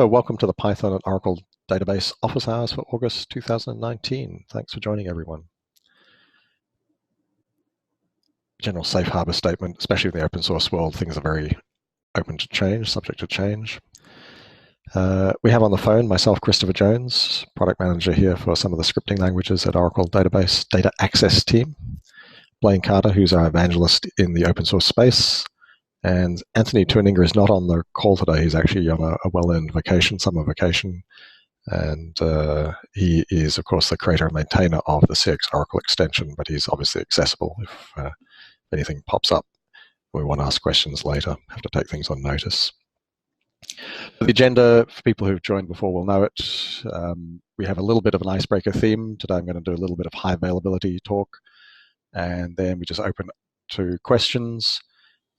So welcome to the Python and Oracle Database Office Hours for August 2019. Thanks for joining, everyone. General safe harbor statement, especially in the open source world, things are very open to change, subject to change. We have on the phone myself, Christopher Jones, product manager here for some of the scripting languages at Oracle Database Data Access team. Blaine Carter, who's our evangelist in the open source space. And Anthony Tuininger is not on the call today. He's actually on a well-earned vacation, summer vacation. And he is, of course, the creator and maintainer of the CX Oracle extension, but he's obviously accessible if anything pops up. We want to ask questions later, have to take things on notice. The agenda, for people who've joined before will know it. We have a little bit of an icebreaker theme. Today I'm going to do a little bit of high availability talk, and then we just open to questions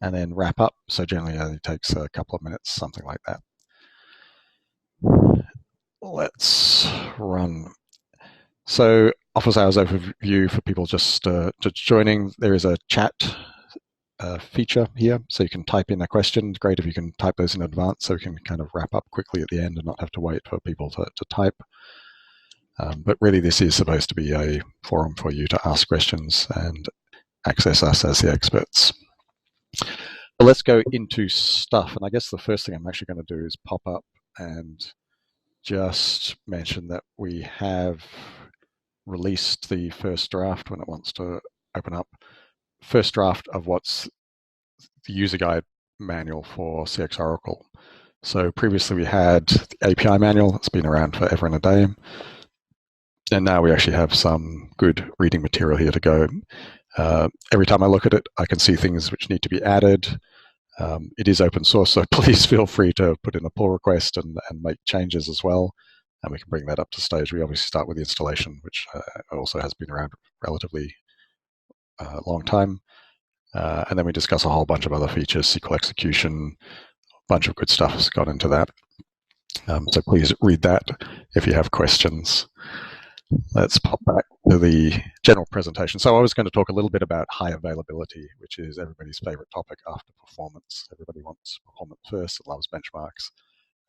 and then wrap up. So generally it only takes a couple of minutes, something like that. Let's run. So Office Hours overview for people just joining. There is a chat feature here, so you can type in a question. Great if you can type those in advance so we can kind of wrap up quickly at the end and not have to wait for people to type. But really this is supposed to be a forum for you to ask questions and access us as the experts. So let's go into stuff, and I guess the first thing I'm actually going to do is pop up and just mention that we have released the first draft when it wants to open up. First draft of what's the user guide manual for CX Oracle. So previously we had the API manual that's been around forever and a day. And now we actually have some good reading material here to go. Every time I look at it, I can see things which need to be added. It is open source, so please feel free to put in a pull request and make changes as well. And we can bring that up to stage. We obviously start with the installation, which also has been around relatively long time. And then we discuss a whole bunch of other features, SQL execution, a bunch of good stuff has gone into that. So please read that if you have questions. Let's pop back to the general presentation. So I was going to talk a little bit about high availability, which is everybody's favorite topic after performance. Everybody wants performance first and loves benchmarks.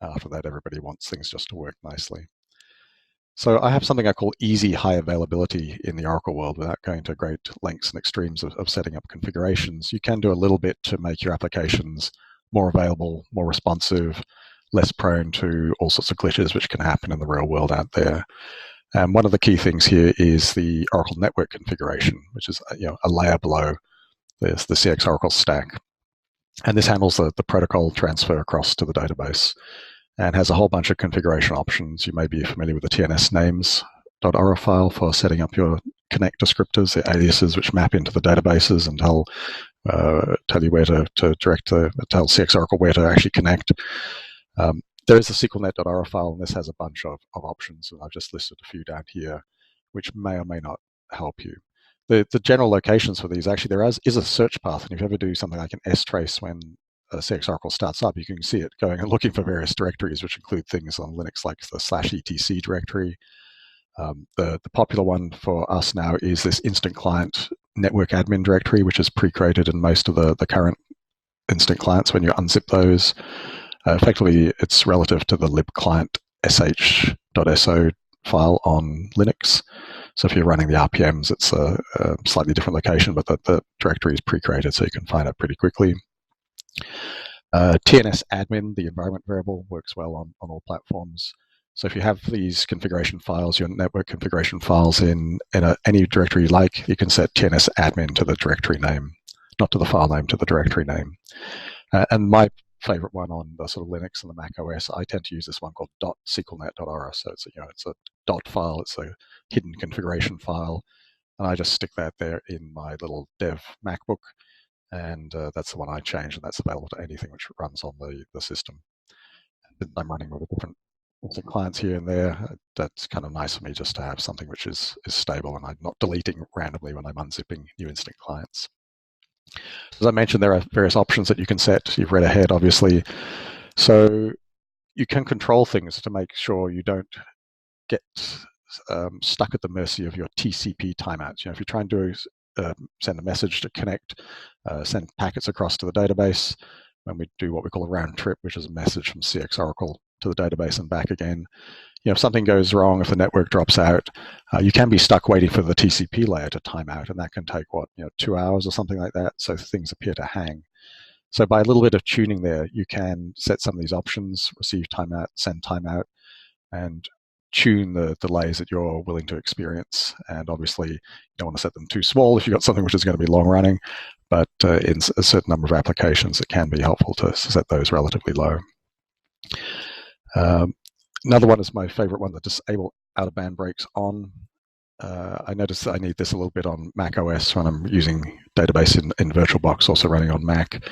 After that, everybody wants things just to work nicely. So I have something I call easy high availability in the Oracle world without going to great lengths and extremes of setting up configurations. You can do a little bit to make your applications more available, more responsive, less prone to all sorts of glitches which can happen in the real world out there. And one of the key things here is the Oracle network configuration, which is a layer below the CX Oracle stack. And this handles the protocol transfer across to the database and has a whole bunch of configuration options. You may be familiar with the TNS names.ora file for setting up your connect descriptors, the aliases which map into the databases and tell you where to direct tell CX Oracle where to actually connect. There is a SQLnet.ora file, and this has a bunch of options, and I've just listed a few down here, which may or may not help you. The general locations for these, actually, there is a search path, and if you ever do something like an strace when CX Oracle starts up, you can see it going and looking for various directories, which include things on Linux like the /etc directory. The popular one for us now is this instant client network admin directory, which is pre-created in most of the current instant clients when you unzip those. Effectively, it's relative to the libclient sh.so file on Linux. So if you're running the RPMs, it's a slightly different location, but the directory is pre-created, so you can find it pretty quickly. TNS admin, the environment variable, works well on all platforms. So if you have these configuration files, your network configuration files in any directory you like, you can set TNS admin to the directory name, not to the file name, to the directory name. And my favorite one on the sort of Linux and the Mac OS, I tend to use this one called .sqlnet.ora. So it's it's a dot file, it's a hidden configuration file, and I just stick that there in my little dev MacBook, and that's the one I change, and that's available to anything which runs on the system. I'm running with different clients here and there. That's kind of nice for me just to have something which is stable, and I'm not deleting randomly when I'm unzipping new instant clients. As I mentioned, there are various options that you can set. You've read ahead, obviously. So you can control things to make sure you don't get stuck at the mercy of your TCP timeouts. If you try and send a message to connect, send packets across to the database, when we do what we call a round trip, which is a message from CX Oracle to the database and back again. If something goes wrong, if the network drops out, you can be stuck waiting for the TCP layer to time out, and that can take 2 hours or something like that. So things appear to hang. So by a little bit of tuning there, you can set some of these options: receive timeout, send timeout, and tune the delays that you're willing to experience. And obviously, you don't want to set them too small if you've got something which is going to be long running, but in a certain number of applications, it can be helpful to set those relatively low. Another one is my favorite one, the disable out-of-band breaks on. I noticed that I need this a little bit on Mac OS when I'm using database in VirtualBox, also running on Mac.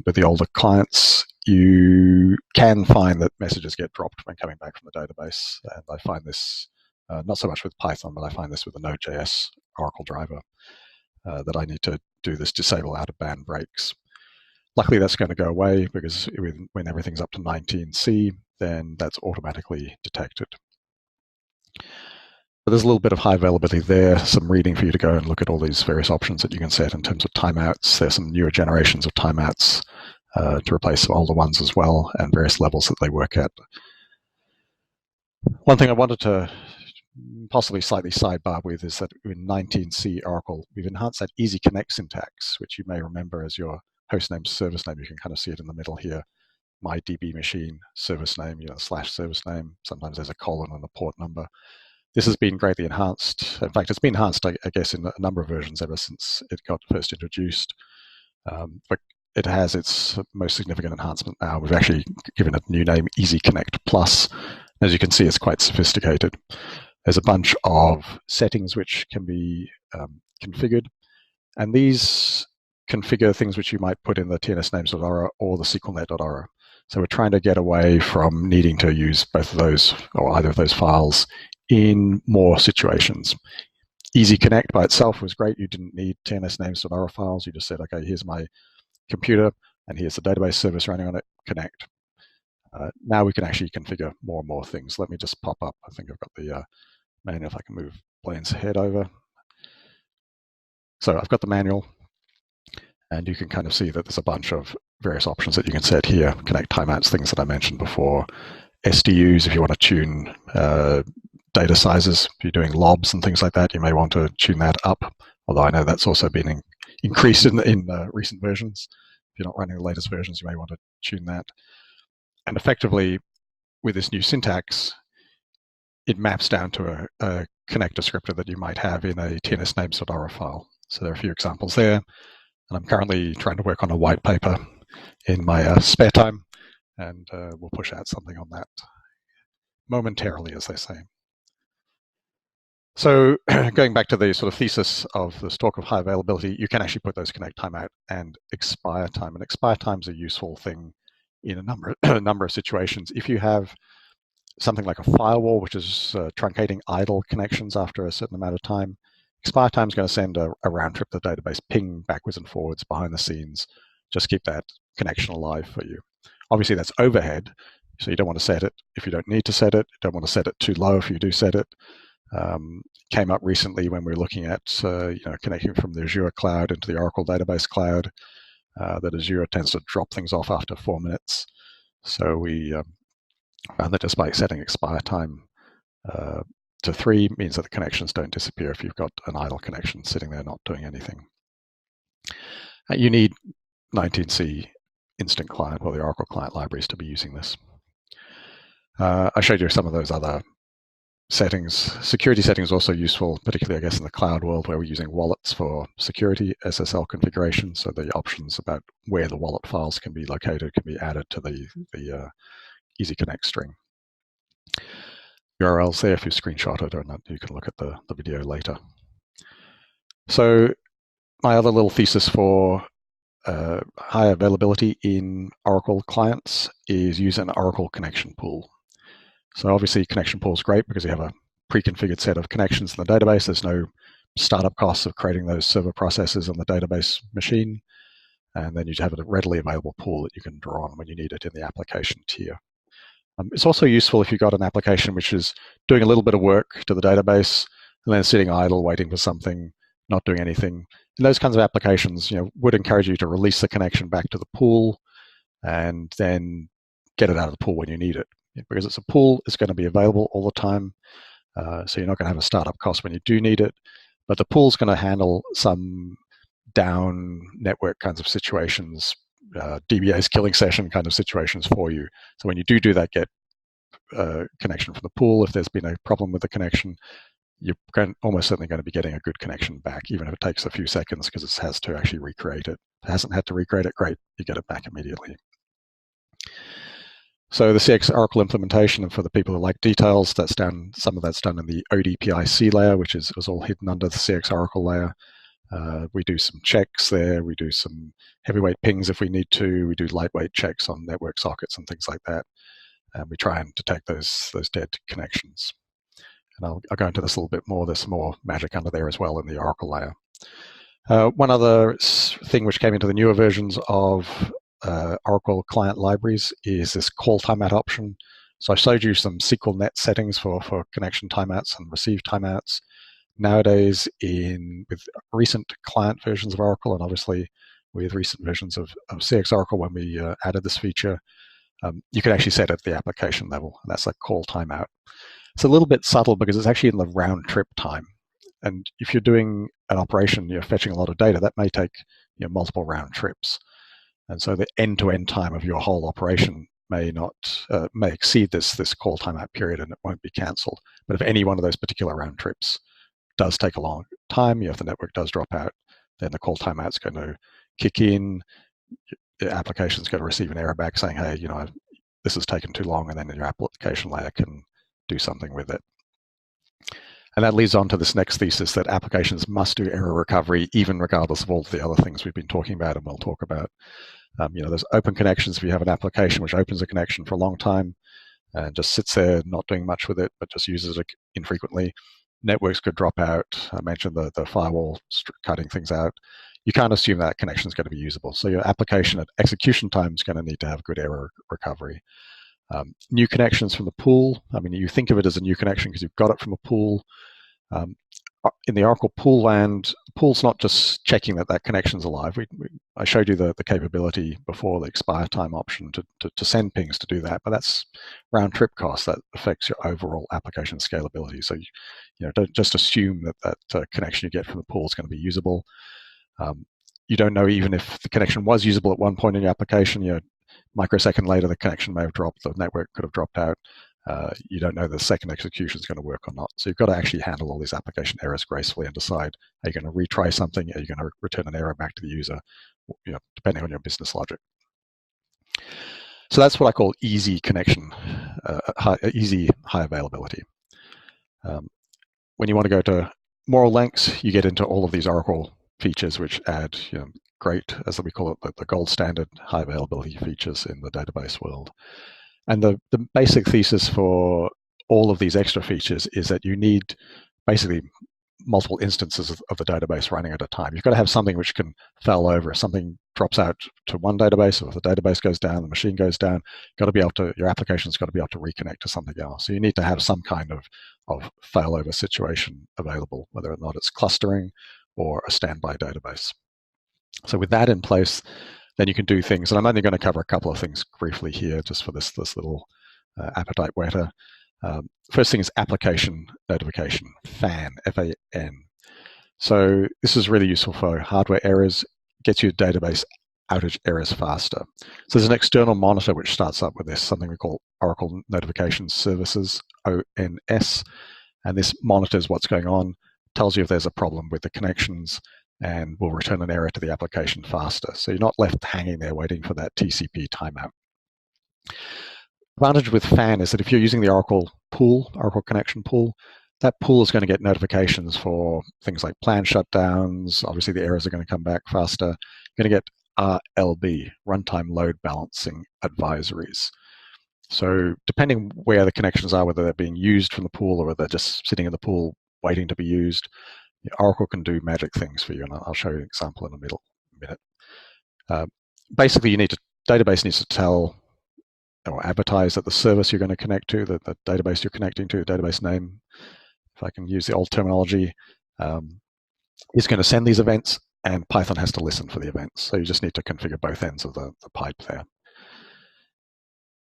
With the older clients, you can find that messages get dropped when coming back from the database. And I find this not so much with Python, but I find this with the Node.js Oracle driver, that I need to do this disable out-of-band breaks. Luckily, that's going to go away because when everything's up to 19C, then that's automatically detected. But there's a little bit of high availability there, some reading for you to go and look at all these various options that you can set in terms of timeouts. There's some newer generations of timeouts to replace some older ones as well, and various levels that they work at. One thing I wanted to possibly slightly sidebar with is that in 19C Oracle, we've enhanced that easy connect syntax, which you may remember as your hostname service name. You can kind of see it in the middle here. My DB machine service name, / service name. Sometimes there's a colon and a port number. This has been greatly enhanced. In fact, it's been enhanced, I guess, in a number of versions ever since it got first introduced. But it has its most significant enhancement now. We've actually given it a new name, Easy Connect Plus. As you can see, it's quite sophisticated. There's a bunch of settings which can be configured, and these configure things which you might put in the tnsnames.aura or the sqlnet.aura. So we're trying to get away from needing to use both of those or either of those files in more situations. Easy Connect by itself was great. You didn't need tnsnames.aura files. You just said, okay, here's my computer and here's the database service running on it, connect. Now we can actually configure more and more things. Let me just pop up. I think I've got the manual, if I can move Blaine's head over. So I've got the manual, and you can kind of see that there's a bunch of various options that you can set here. Connect timeouts, things that I mentioned before. SDUs, if you want to tune data sizes. If you're doing lobs and things like that, you may want to tune that up, although I know that's also been increased in recent versions. If you're not running the latest versions, you may want to tune that. And effectively, with this new syntax, it maps down to a connect descriptor that you might have in a tnsnames.aura file. So there are a few examples there. And I'm currently trying to work on a white paper in my spare time, and we'll push out something on that momentarily, as they say. So going back to the sort of thesis of this talk of high availability, you can actually put those connect timeout and expire time. And expire time is a useful thing in a number of situations. If you have something like a firewall, which is truncating idle connections after a certain amount of time, expire time is going to send a round trip to the database, ping backwards and forwards behind the scenes, just keep that connection alive for you. Obviously, that's overhead, so you don't want to set it if you don't need to set it. You don't want to set it too low if you do set it. Came up recently when we were looking at connecting from the Azure cloud into the Oracle database cloud, that Azure tends to drop things off after 4 minutes. So we found that just by setting expire time to 3 means that the connections don't disappear if you've got an idle connection sitting there not doing anything. You need 19C instant client or the Oracle client libraries to be using this. I showed you some of those other settings. Security settings are also useful, particularly, I guess, in the cloud world where we're using wallets for security SSL configuration. So the options about where the wallet files can be located can be added to the Easy Connect string. URLs there if you screenshot it, or not, you can look at the video later. So my other little thesis for high availability in Oracle clients is use an Oracle connection pool. So obviously connection pool is great because you have a pre-configured set of connections in the database. There's no startup costs of creating those server processes on the database machine. And then you have a readily available pool that you can draw on when you need it in the application tier. It's also useful if you've got an application which is doing a little bit of work to the database and then sitting idle, waiting for something, not doing anything. In those kinds of applications, would encourage you to release the connection back to the pool and then get it out of the pool when you need it. Because it's a pool, it's going to be available all the time. So you're not going to have a startup cost when you do need it. But the pool's going to handle some down network kinds of situations, DBA's killing session kind of situations for you. So when you do that get connection from the pool, if there's been a problem with the connection, you're almost certainly going to be getting a good connection back, even if it takes a few seconds because it has to actually recreate it. If it hasn't had to recreate it, great, you get it back immediately. So the CX Oracle implementation, and for the people who like details, that's done. Some of that's done in the ODPIC layer, which is all hidden under the CX Oracle layer. We do some checks there. We do some heavyweight pings if we need to. We do lightweight checks on network sockets and things like that. And we try and detect those dead connections. And I'll go into this a little bit more. There's some more magic under there as well in the Oracle layer. One other thing which came into the newer versions of Oracle client libraries is this call timeout option. So I showed you some SQLnet settings for connection timeouts and receive timeouts. Nowadays, with recent client versions of Oracle, and obviously with recent versions of CX Oracle, when we added this feature, you can actually set it at the application level, and that's a call timeout. It's a little bit subtle because it's actually in the round trip time. And if you're doing an operation, you're fetching a lot of data, that may take multiple round trips. And so the end-to-end time of your whole operation may exceed this call timeout period, and it won't be cancelled. But if any one of those particular round trips does take a long time, if the network does drop out, then the call timeout's going to kick in. The application's going to receive an error back saying, hey, this has taken too long, and then your application layer can do something with it. And that leads on to this next thesis that applications must do error recovery, even regardless of all the other things we've been talking about and we'll talk about. There's open connections. If you have an application which opens a connection for a long time and just sits there not doing much with it, but just uses it infrequently, networks could drop out. I mentioned the firewall cutting things out. You can't assume that connection is going to be usable. So your application at execution time is going to need to have good error recovery. New connections from the pool. You think of it as a new connection because you've got it from a pool. In the Oracle pool land, the pool's not just checking that connection's alive. I showed you the capability before, the expire time option to send pings to do that, but that's round trip cost. That affects your overall application scalability. So don't just assume that connection you get from the pool is going to be usable. You don't know even if the connection was usable at one point in your application. Microsecond later, the connection may have dropped. The network could have dropped out. You don't know the second execution is going to work or not. So you've got to actually handle all these application errors gracefully and decide, are you going to retry something? Are you going to return an error back to the user, depending on your business logic? So that's what I call easy connection, easy high availability. When you want to go to more lengths, you get into all of these Oracle features which add great, as we call it, the gold standard high availability features in the database world. And the basic thesis for all of these extra features is that you need basically multiple instances of the database running at a time. You've got to have something which can fail over. If something drops out to one database, or if the database goes down, the machine goes down, your application's got to be able to reconnect to something else. So you need to have some kind of failover situation available, whether or not it's clustering or a standby database. So with that in place, then you can do things, and I'm only going to cover a couple of things briefly here, just for this little appetite whetter. First thing is application notification, FAN, F-A-N. So this is really useful for hardware errors, gets you database outage errors faster. So there's an external monitor which starts up with this, something we call Oracle Notification Services, ONS, and this monitors what's going on, tells you if there's a problem with the connections, and will return an error to the application faster. So you're not left hanging there waiting for that TCP timeout. Advantage with FAN is that if you're using the Oracle connection pool, that pool is going to get notifications for things like planned shutdowns. Obviously, the errors are going to come back faster. You're going to get RLB, runtime load balancing advisories. So depending where the connections are, whether they're being used from the pool or whether they're just sitting in the pool waiting to be used, Oracle can do magic things for you, and I'll show you an example in a minute. Basically, database needs to tell or advertise that the service you're going to connect to, the database you're connecting to, the database name, if I can use the old terminology, is going to send these events, and Python has to listen for the events. So you just need to configure both ends of the pipe there.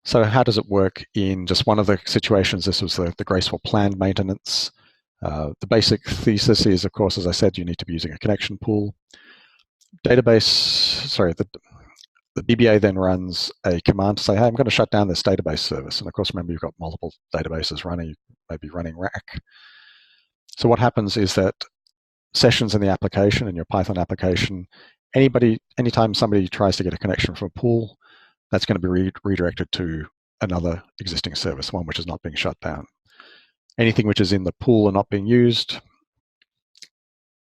So how does it work in just one of the situations? This was the graceful planned maintenance. The basic thesis is, of course, as I said, you need to be using a connection pool. The DBA then runs a command to say, hey, I'm going to shut down this database service. And of course, remember, you've got multiple databases running, you may be running rack. So what happens is that sessions in the application, in your Python application, anytime somebody tries to get a connection from a pool, that's going to be redirected to another existing service, one which is not being shut down. Anything which is in the pool and not being used,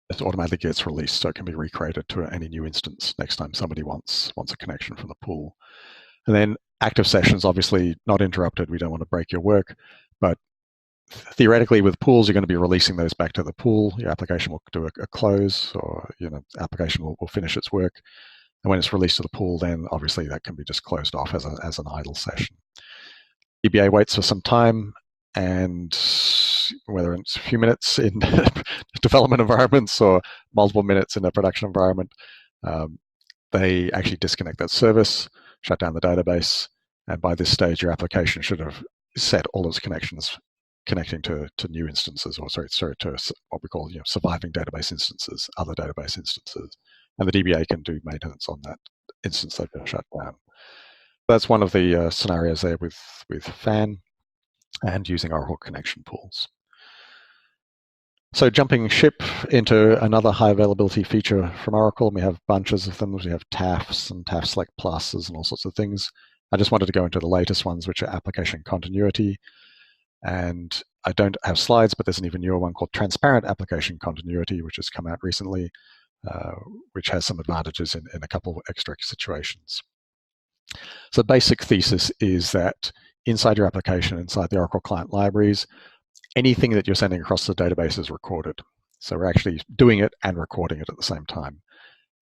it automatically gets released, so it can be recreated to any new instance next time somebody wants a connection from the pool. And then active sessions, obviously not interrupted. We don't want to break your work, but theoretically with pools, you're going to be releasing those back to the pool. Your application will do a close, or application will finish its work. And when it's released to the pool, then obviously that can be just closed off as an idle session. DBA waits for some time, and whether it's a few minutes in development environments or multiple minutes in a production environment, they actually disconnect that service, shut down the database, and by this stage, your application should have set all its connections connecting to new instances, or to what we call surviving database instances, other database instances, and the DBA can do maintenance on that instance they've been shut down. That's one of the scenarios there with FAN and using Oracle connection pools. So jumping ship into another high availability feature from Oracle, and we have bunches of them. We have TAFs and TAF Select Pluses and all sorts of things. I just wanted to go into the latest ones, which are application continuity. And I don't have slides, but there's an even newer one called transparent application continuity, which has come out recently, which has some advantages in a couple of extra situations. So the basic thesis is that inside your application, inside the Oracle Client Libraries, anything that you're sending across the database is recorded. So we're actually doing it and recording it at the same time.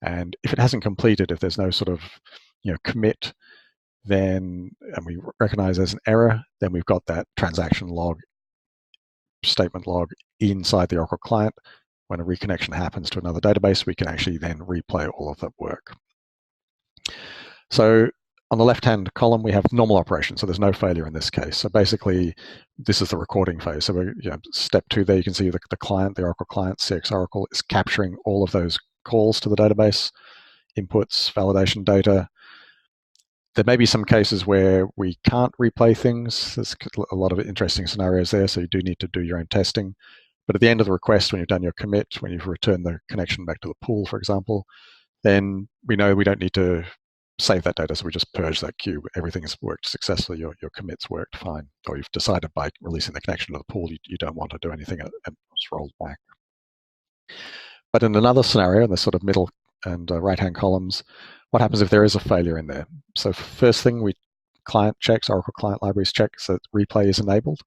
And if it hasn't completed, if there's no sort of commit, then, and we recognize there's an error, then we've got that transaction log, statement log inside the Oracle client. When a reconnection happens to another database, we can actually then replay all of that work. So on the left-hand column, we have normal operations, so there's no failure in this case. So basically, this is the recording phase. So we're, step 2 there, you can see the client, the Oracle client, CX Oracle, is capturing all of those calls to the database, inputs, validation data. There may be some cases where we can't replay things. There's a lot of interesting scenarios there, so you do need to do your own testing. But at the end of the request, when you've done your commit, when you've returned the connection back to the pool, for example, then we know we don't need to save that data, so we just purge that queue. Everything's worked successfully. Your commits worked fine, or you've decided by releasing the connection to the pool you don't want to do anything, and it's rolled back. But in another scenario, in the sort of middle and right-hand columns, what happens if there is a failure in there? So first thing, client checks, Oracle Client Libraries checks that replay is enabled.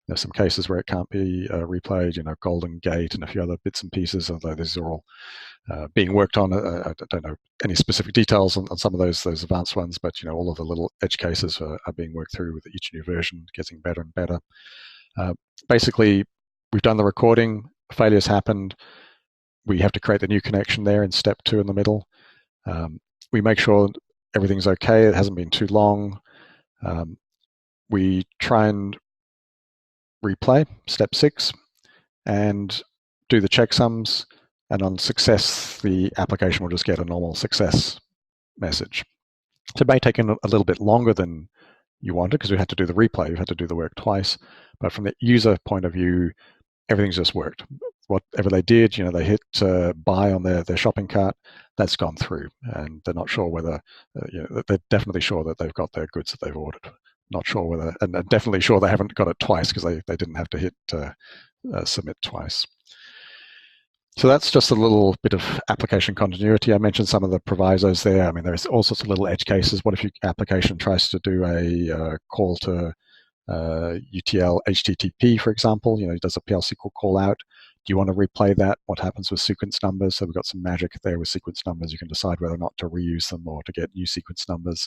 There's some cases where it can't be replayed, Golden Gate and a few other bits and pieces, although these are all being worked on. I don't know any specific details on some of those advanced ones, but all of the little edge cases are being worked through with each new version, getting better and better. Basically, we've done the recording, failures happened, we have to create the new connection there in step 2 in the middle. We make sure everything's okay, it hasn't been too long. We try and replay, step 6, and do the checksums, and on success, the application will just get a normal success message. So it may take a little bit longer than you wanted, because we had to do the replay, we had to do the work twice, but from the user point of view, everything's just worked. Whatever they did, they hit buy on their shopping cart, that's gone through, and they're not sure whether, they're definitely sure that they've got their goods that they've ordered. Not sure whether, and definitely sure they haven't got it twice, because they didn't have to hit submit twice. So that's just a little bit of application continuity. I mentioned some of the provisos there. I mean, there's all sorts of little edge cases. What if your application tries to do a call to UTL HTTP, for example? It does a PL SQL call out. Do you want to replay that? What happens with sequence numbers? So we've got some magic there with sequence numbers. You can decide whether or not to reuse them or to get new sequence numbers.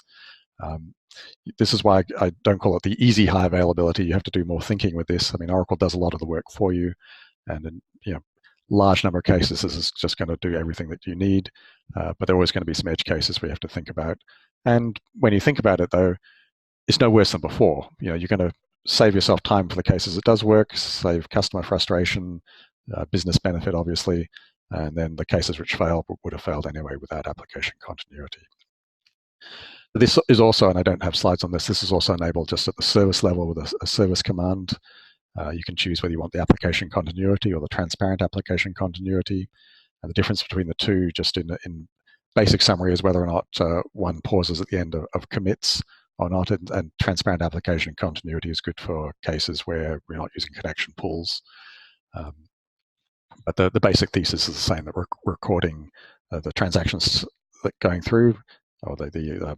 This is why I don't call it the easy high availability. You have to do more thinking with this. I mean, Oracle does a lot of the work for you, and in large number of cases, this is just going to do everything that you need. But there are always going to be some edge cases we have to think about. And when you think about it, though, it's no worse than before. You're going to save yourself time for the cases it does work, save customer frustration, business benefit, obviously, and then the cases which fail would have failed anyway without application continuity. This is also, and I don't have slides on this, this is also enabled just at the service level with a service command. You can choose whether you want the application continuity or the transparent application continuity. And the difference between the two, just in basic summary, is whether or not one pauses at the end of commits or not. And transparent application continuity is good for cases where we're not using connection pools. But the basic thesis is the same, that we're recording the transactions that going through, or the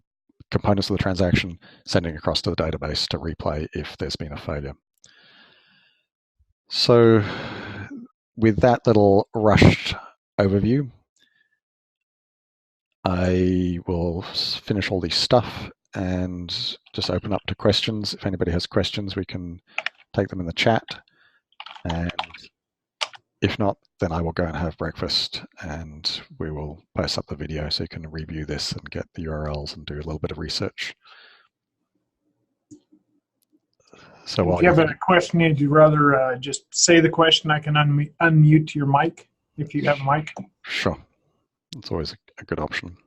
components of the transaction, sending across to the database to replay if there's been a failure. So with that little rushed overview, I will finish all this stuff and just open up to questions. If anybody has questions, we can take them in the chat. And if not, then I will go and have breakfast and we will post up the video so you can review this and get the URLs and do a little bit of research. So if you have a question, would you rather just say the question? I can unmute your mic if you have a mic. Sure. It's always a good option.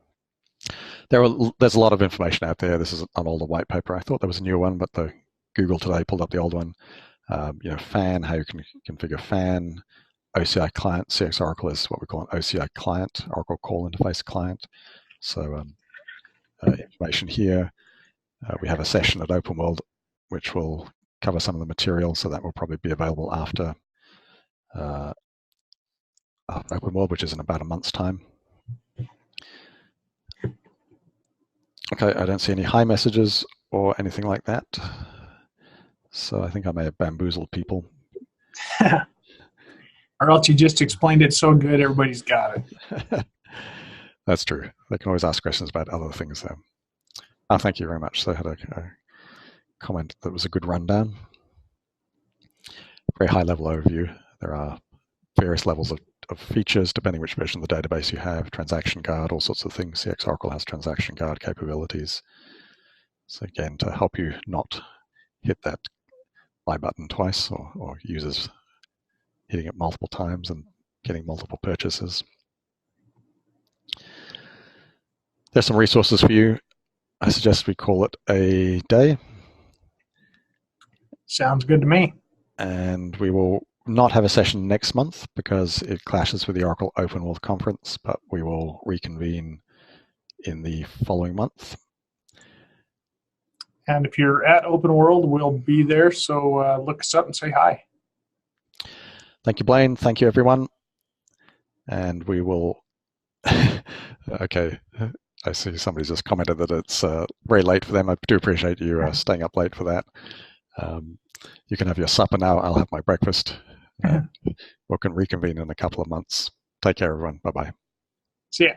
There's a lot of information out there. This is an older white paper. I thought there was a new one, but the Google today pulled up the old one. FAN, how you can configure FAN. OCI client, CX Oracle is what we call an OCI client, Oracle Call Interface Client. So information here. We have a session at OpenWorld, which will cover some of the material, so that will probably be available after OpenWorld, which is in about a month's time. Okay, I don't see any hi messages or anything like that. So I think I may have bamboozled people. Or else you just explained it so good, everybody's got it. That's true. They can always ask questions about other things. Oh, thank you very much. So I had a comment that was a good rundown. Very high level overview. There are various levels of features depending which version of the database you have, transaction guard, all sorts of things. CX Oracle has transaction guard capabilities. So again, to help you not hit that buy button twice or users hitting it multiple times and getting multiple purchases. There's some resources for you. I suggest we call it a day. Sounds good to me. And we will not have a session next month because it clashes with the Oracle OpenWorld conference, but we will reconvene in the following month. And if you're at OpenWorld, we'll be there. So look us up and say hi. Thank you, Blaine. Thank you, everyone. And we will... Okay. I see somebody just commented that it's very late for them. I do appreciate you staying up late for that. You can have your supper now. I'll have my breakfast. We can reconvene in a couple of months. Take care, everyone. Bye-bye. See ya.